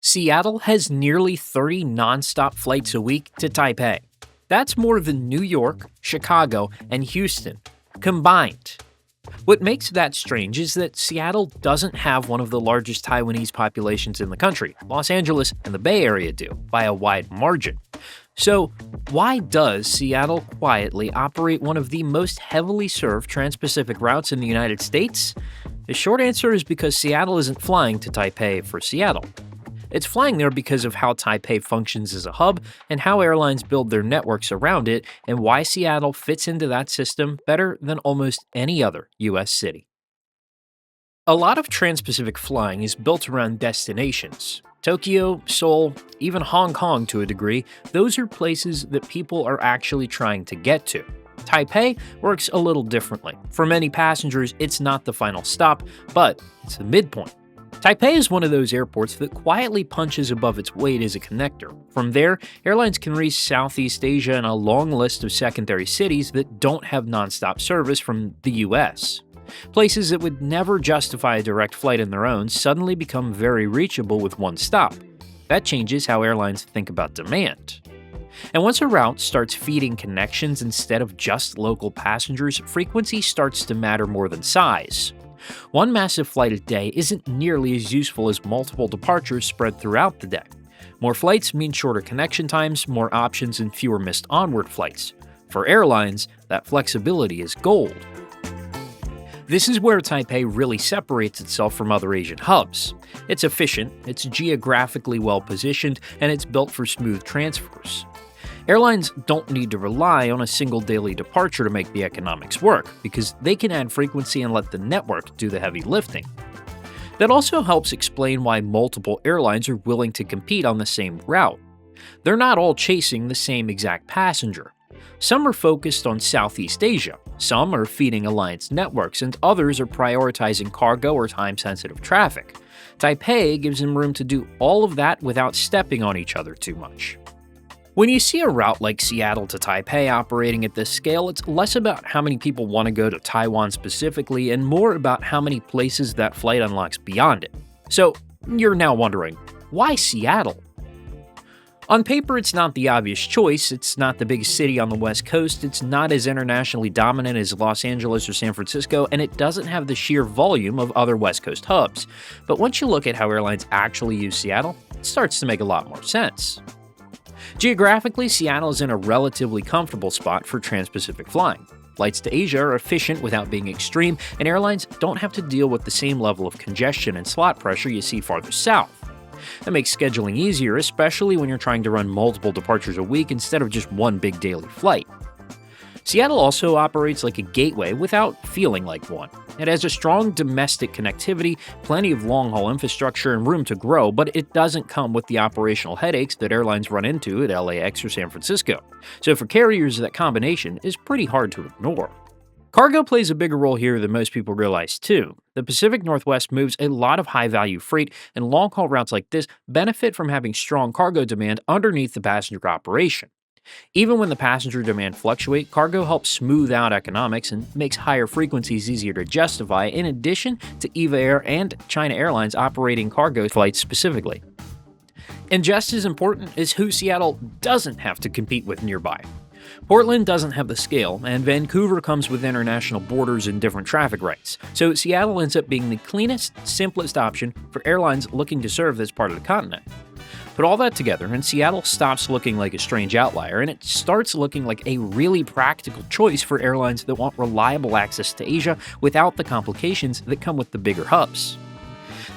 Seattle has nearly 30 nonstop flights a week to Taipei. That's more than New York, Chicago, and Houston combined. What makes that strange is that Seattle doesn't have one of the largest Taiwanese populations in the country. Los Angeles and the Bay Area do, by a wide margin. So, why does Seattle quietly operate one of the most heavily served transpacific routes in the United States? The short answer is because Seattle isn't flying to Taipei for Seattle. It's flying there because of how Taipei functions as a hub and how airlines build their networks around it, and why Seattle fits into that system better than almost any other U.S. city. A lot of transpacific flying is built around destinations. Tokyo, Seoul, even Hong Kong to a degree, those are places that people are actually trying to get to. Taipei works a little differently. For many passengers, it's not the final stop, but it's the midpoint. Taipei is one of those airports that quietly punches above its weight as a connector. From there, airlines can reach Southeast Asia and a long list of secondary cities that don't have nonstop service from the US. Places that would never justify a direct flight on their own suddenly become very reachable with one stop. That changes how airlines think about demand. And once a route starts feeding connections instead of just local passengers, frequency starts to matter more than size. One massive flight a day isn't nearly as useful as multiple departures spread throughout the day. More flights mean shorter connection times, more options, and fewer missed onward flights. For airlines, that flexibility is gold. This is where Taipei really separates itself from other Asian hubs. It's efficient, it's geographically well positioned, and it's built for smooth transfers. Airlines don't need to rely on a single daily departure to make the economics work, because they can add frequency and let the network do the heavy lifting. That also helps explain why multiple airlines are willing to compete on the same route. They're not all chasing the same exact passenger. Some are focused on Southeast Asia, some are feeding alliance networks, and others are prioritizing cargo or time-sensitive traffic. Taipei gives them room to do all of that without stepping on each other too much. When you see a route like Seattle to Taipei operating at this scale, it's less about how many people want to go to Taiwan specifically and more about how many places that flight unlocks beyond it. So, you're now wondering, why Seattle? On paper, it's not the obvious choice. It's not the biggest city on the West Coast, it's not as internationally dominant as Los Angeles or San Francisco, and it doesn't have the sheer volume of other West Coast hubs. But once you look at how airlines actually use Seattle, it starts to make a lot more sense. Geographically, Seattle is in a relatively comfortable spot for transpacific flying. Flights to Asia are efficient without being extreme, and airlines don't have to deal with the same level of congestion and slot pressure you see farther south. That makes scheduling easier, especially when you're trying to run multiple departures a week instead of just one big daily flight. Seattle also operates like a gateway without feeling like one. It has a strong domestic connectivity, plenty of long-haul infrastructure, and room to grow, but it doesn't come with the operational headaches that airlines run into at LAX or San Francisco. So for carriers, that combination is pretty hard to ignore. Cargo plays a bigger role here than most people realize, too. The Pacific Northwest moves a lot of high-value freight, and long-haul routes like this benefit from having strong cargo demand underneath the passenger operation. Even when the passenger demand fluctuates, cargo helps smooth out economics and makes higher frequencies easier to justify, in addition to Eva Air and China Airlines operating cargo flights specifically. And just as important is who Seattle doesn't have to compete with nearby. Portland doesn't have the scale, and Vancouver comes with international borders and different traffic rights, so Seattle ends up being the cleanest, simplest option for airlines looking to serve this part of the continent. Put all that together, and Seattle stops looking like a strange outlier, and it starts looking like a really practical choice for airlines that want reliable access to Asia without the complications that come with the bigger hubs.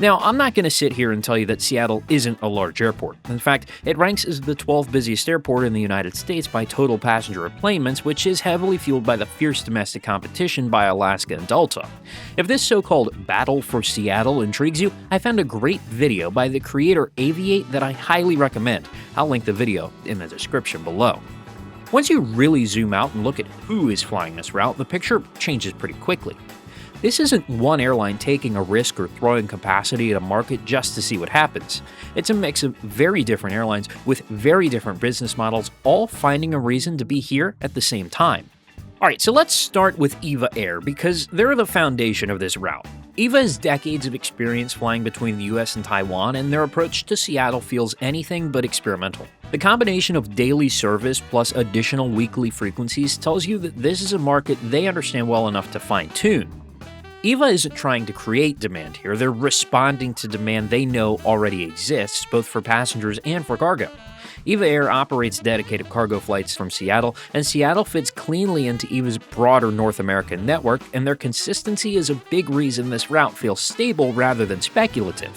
Now, I'm not going to sit here and tell you that Seattle isn't a large airport. In fact, it ranks as the 12th busiest airport in the United States by total passenger enplanements, which is heavily fueled by the fierce domestic competition by Alaska and Delta. If this so-called battle for Seattle intrigues you, I found a great video by the creator Aviate that I highly recommend. I'll link the video in the description below. Once you really zoom out and look at who is flying this route, the picture changes pretty quickly. This isn't one airline taking a risk or throwing capacity at a market just to see what happens. It's a mix of very different airlines with very different business models, all finding a reason to be here at the same time. Alright, so let's start with Eva Air because they're the foundation of this route. Eva has decades of experience flying between the US and Taiwan, and their approach to Seattle feels anything but experimental. The combination of daily service plus additional weekly frequencies tells you that this is a market they understand well enough to fine-tune. Eva isn't trying to create demand here, they're responding to demand they know already exists, both for passengers and for cargo. Eva Air operates dedicated cargo flights from Seattle, and Seattle fits cleanly into Eva's broader North American network, and their consistency is a big reason this route feels stable rather than speculative.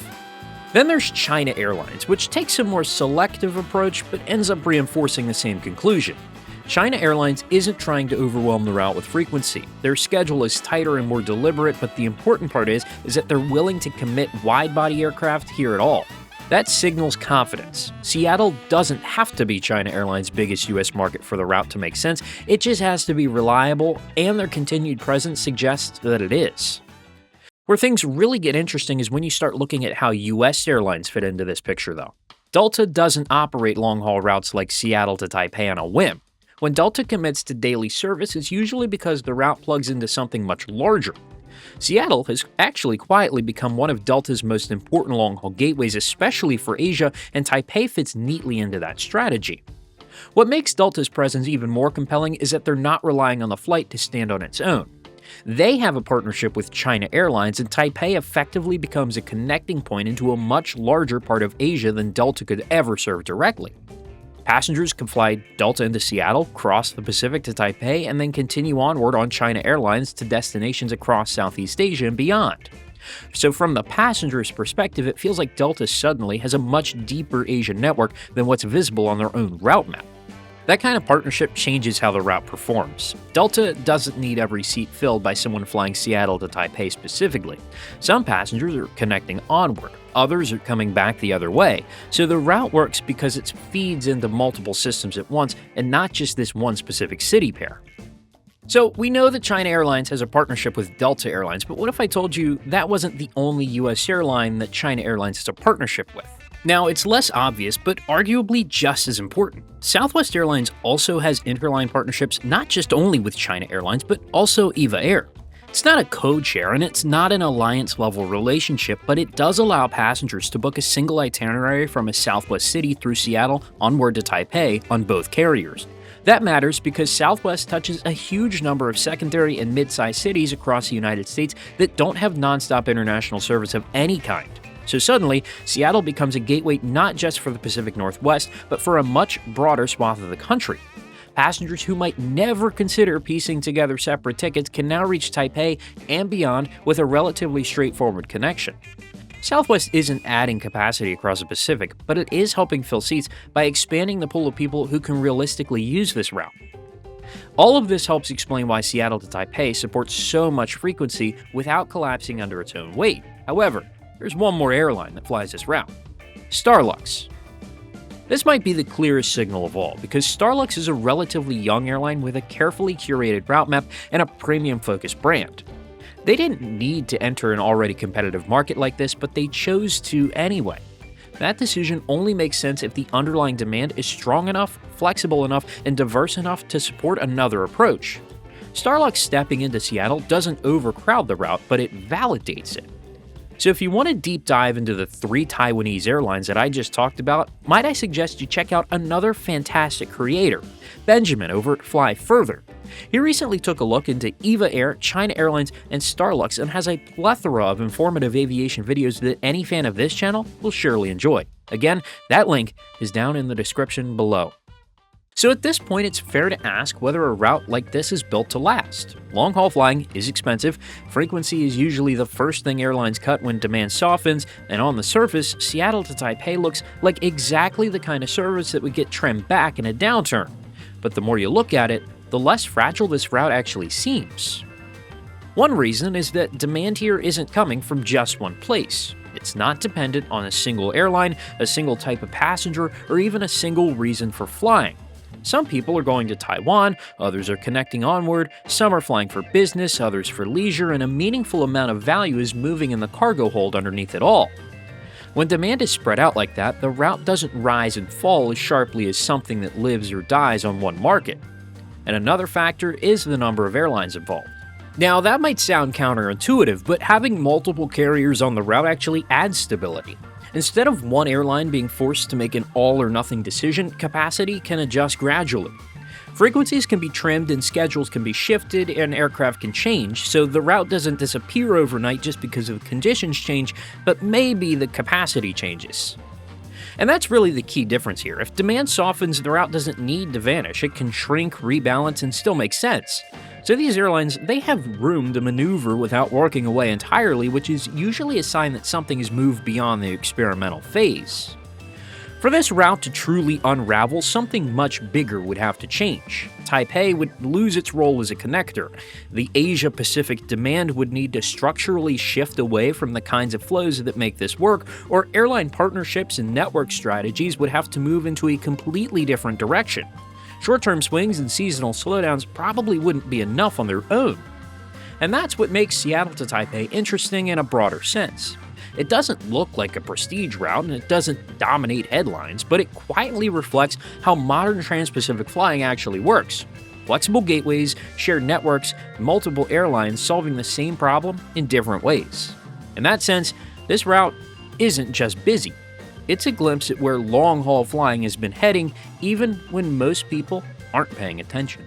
Then there's China Airlines, which takes a more selective approach but ends up reinforcing the same conclusion. China Airlines isn't trying to overwhelm the route with frequency. Their schedule is tighter and more deliberate, but the important part is that they're willing to commit wide-body aircraft here at all. That signals confidence. Seattle doesn't have to be China Airlines' biggest U.S. market for the route to make sense, it just has to be reliable, and their continued presence suggests that it is. Where things really get interesting is when you start looking at how U.S. airlines fit into this picture, though. Delta doesn't operate long-haul routes like Seattle to Taipei on a whim. When Delta commits to daily service, it's usually because the route plugs into something much larger. Seattle has actually quietly become one of Delta's most important long-haul gateways, especially for Asia, and Taipei fits neatly into that strategy. What makes Delta's presence even more compelling is that they're not relying on the flight to stand on its own. They have a partnership with China Airlines, and Taipei effectively becomes a connecting point into a much larger part of Asia than Delta could ever serve directly. Passengers can fly Delta into Seattle, cross the Pacific to Taipei, and then continue onward on China Airlines to destinations across Southeast Asia and beyond. So from the passenger's perspective, it feels like Delta suddenly has a much deeper Asian network than what's visible on their own route map. That kind of partnership changes how the route performs. Delta doesn't need every seat filled by someone flying Seattle to Taipei specifically. Some passengers are connecting onward, others are coming back the other way, so the route works because it feeds into multiple systems at once and not just this one specific city pair. So we know that China Airlines has a partnership with Delta Airlines, but what if I told you that wasn't the only US airline that China Airlines has a partnership with? Now, it's less obvious, but arguably just as important. Southwest Airlines also has interline partnerships not just only with China Airlines, but also Eva Air. It's not a code share and it's not an alliance-level relationship, but it does allow passengers to book a single itinerary from a Southwest city through Seattle onward to Taipei on both carriers. That matters because Southwest touches a huge number of secondary and mid-sized cities across the United States that don't have nonstop international service of any kind. So suddenly, Seattle becomes a gateway not just for the Pacific Northwest, but for a much broader swath of the country. Passengers who might never consider piecing together separate tickets can now reach Taipei and beyond with a relatively straightforward connection. Southwest isn't adding capacity across the Pacific, but it is helping fill seats by expanding the pool of people who can realistically use this route. All of this helps explain why Seattle to Taipei supports so much frequency without collapsing under its own weight. However, there's one more airline that flies this route: Starlux. This might be the clearest signal of all, because Starlux is a relatively young airline with a carefully curated route map and a premium-focused brand. They didn't need to enter an already competitive market like this, but they chose to anyway. That decision only makes sense if the underlying demand is strong enough, flexible enough, and diverse enough to support another approach. Starlux stepping into Seattle doesn't overcrowd the route, but it validates it. So if you want to deep dive into the 3 Taiwanese airlines that I just talked about, might I suggest you check out another fantastic creator, Benjamin over at Fly Further. He recently took a look into Eva Air, China Airlines, and Starlux and has a plethora of informative aviation videos that any fan of this channel will surely enjoy. Again, that link is down in the description below. So at this point, it's fair to ask whether a route like this is built to last. Long-haul flying is expensive, frequency is usually the first thing airlines cut when demand softens, and on the surface, Seattle to Taipei looks like exactly the kind of service that would get trimmed back in a downturn. But the more you look at it, the less fragile this route actually seems. One reason is that demand here isn't coming from just one place. It's not dependent on a single airline, a single type of passenger, or even a single reason for flying. Some people are going to Taiwan, others are connecting onward, some are flying for business, others for leisure, and a meaningful amount of value is moving in the cargo hold underneath it all. When demand is spread out like that, the route doesn't rise and fall as sharply as something that lives or dies on one market. And another factor is the number of airlines involved. Now, that might sound counterintuitive, but having multiple carriers on the route actually adds stability. Instead of one airline being forced to make an all-or-nothing decision, capacity can adjust gradually. Frequencies can be trimmed and schedules can be shifted and aircraft can change, so the route doesn't disappear overnight just because of conditions change, but maybe the capacity changes. And that's really the key difference here. If demand softens, the route doesn't need to vanish. It can shrink, rebalance, and still make sense. So these airlines, they have room to maneuver without walking away entirely, which is usually a sign that something has moved beyond the experimental phase. For this route to truly unravel, something much bigger would have to change. Taipei would lose its role as a connector. The Asia-Pacific demand would need to structurally shift away from the kinds of flows that make this work, or airline partnerships and network strategies would have to move into a completely different direction. Short-term swings and seasonal slowdowns probably wouldn't be enough on their own. And that's what makes Seattle to Taipei interesting in a broader sense. It doesn't look like a prestige route and it doesn't dominate headlines, but it quietly reflects how modern transpacific flying actually works. Flexible gateways, shared networks, multiple airlines solving the same problem in different ways. In that sense, this route isn't just busy. It's a glimpse at where long-haul flying has been heading, even when most people aren't paying attention.